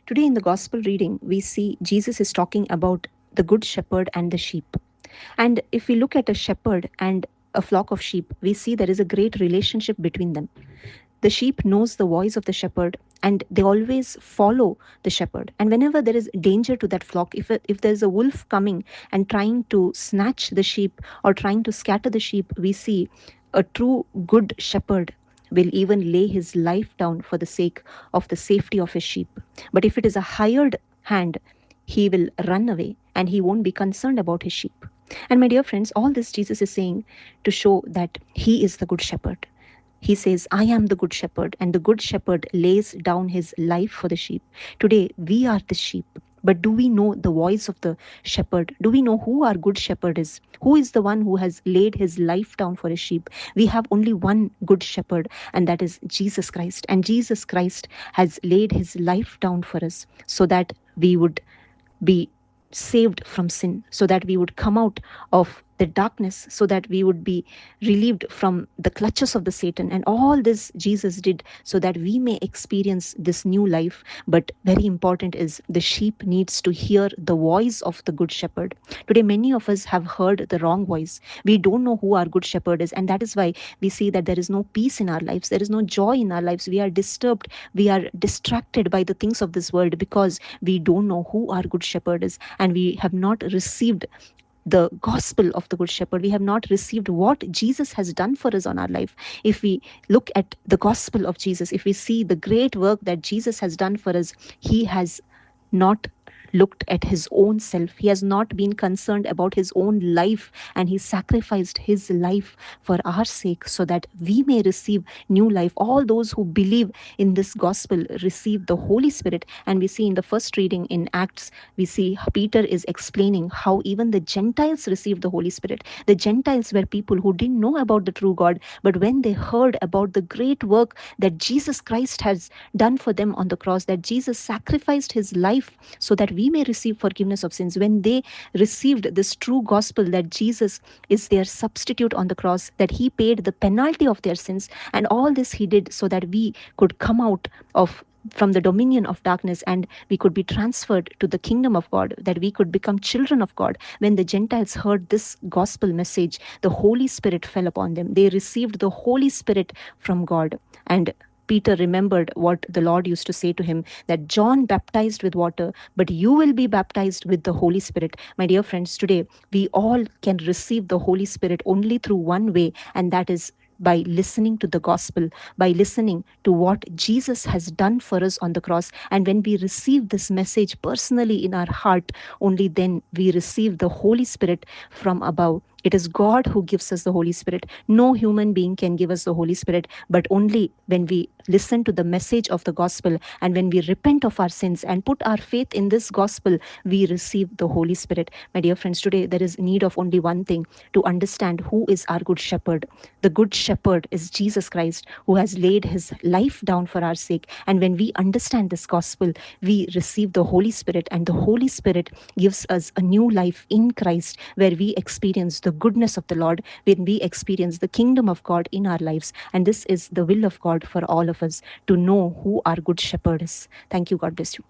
Today in the gospel reading, we see Jesus is talking about the good shepherd and the sheep. And if we look at a shepherd and a flock of sheep, we see there is a great relationship between them. The sheep knows the voice of the shepherd and they always follow the shepherd. And whenever there is danger to that flock, if there is a wolf coming and trying to snatch the sheep or trying to scatter the sheep, we see a true good shepherd will even lay his life down for the sake of the safety of his sheep. But if it is a hired hand, he will run away and he won't be concerned about his sheep. And my dear friends, all this Jesus is saying to show that he is the good shepherd. He says, I am the good shepherd, and the good shepherd lays down his life for the sheep. Today, we are the sheep. But do we know the voice of the shepherd? Do we know who our good shepherd is? Who is the one who has laid his life down for his sheep? We have only one good shepherd, and that is Jesus Christ. And Jesus Christ has laid his life down for us so that we would be saved from sin, so that we would come out of the darkness, so that we would be relieved from the clutches of the Satan. And all this Jesus did so that we may experience this new life. But very important is the sheep needs to hear the voice of the good shepherd. Today many of us have heard the wrong voice. We don't know who our good shepherd is, and that is why we see that there is no peace in our lives, there is no joy in our lives. We are disturbed, we are distracted by the things of this world because we don't know who our good shepherd is, and we have not received the gospel of the good shepherd. We have not received what Jesus has done for us on our life. If we look at the gospel of Jesus, if we see the great work that Jesus has done for us, he has not looked at his own self. He has not been concerned about his own life, and he sacrificed his life for our sake so that we may receive new life. All those who believe in this gospel receive the Holy Spirit. And we see in the first reading in Acts, we see Peter is explaining how even the Gentiles received the Holy Spirit. The Gentiles were people who didn't know about the true God, but when they heard about the great work that Jesus Christ has done for them on the cross, that Jesus sacrificed his life so that we may receive forgiveness of sins, when they received this true gospel that Jesus is their substitute on the cross, that he paid the penalty of their sins, and all this he did so that we could come out of from the dominion of darkness and we could be transferred to the kingdom of God, that we could become children of God. When the Gentiles heard this gospel message, the Holy Spirit fell upon them. They received the Holy Spirit from God. And Peter remembered what the Lord used to say to him, that John baptized with water, but you will be baptized with the Holy Spirit. My dear friends, today we all can receive the Holy Spirit only through one way, and that is by listening to the gospel, by listening to what Jesus has done for us on the cross. And when we receive this message personally in our heart, only then we receive the Holy Spirit from above. It is God who gives us the Holy Spirit. No human being can give us the Holy Spirit, but only when we listen to the message of the gospel and when we repent of our sins and put our faith in this gospel, we receive the Holy Spirit. My dear friends, today there is need of only one thing: to understand who is our good shepherd. The good shepherd is Jesus Christ, who has laid his life down for our sake. And when we understand this gospel, we receive the Holy Spirit, and the Holy Spirit gives us a new life in Christ, where we experience the goodness of the Lord, when we experience the kingdom of God in our lives. And this is the will of God for all of us, to know who our good shepherd is. Thank you. God bless you.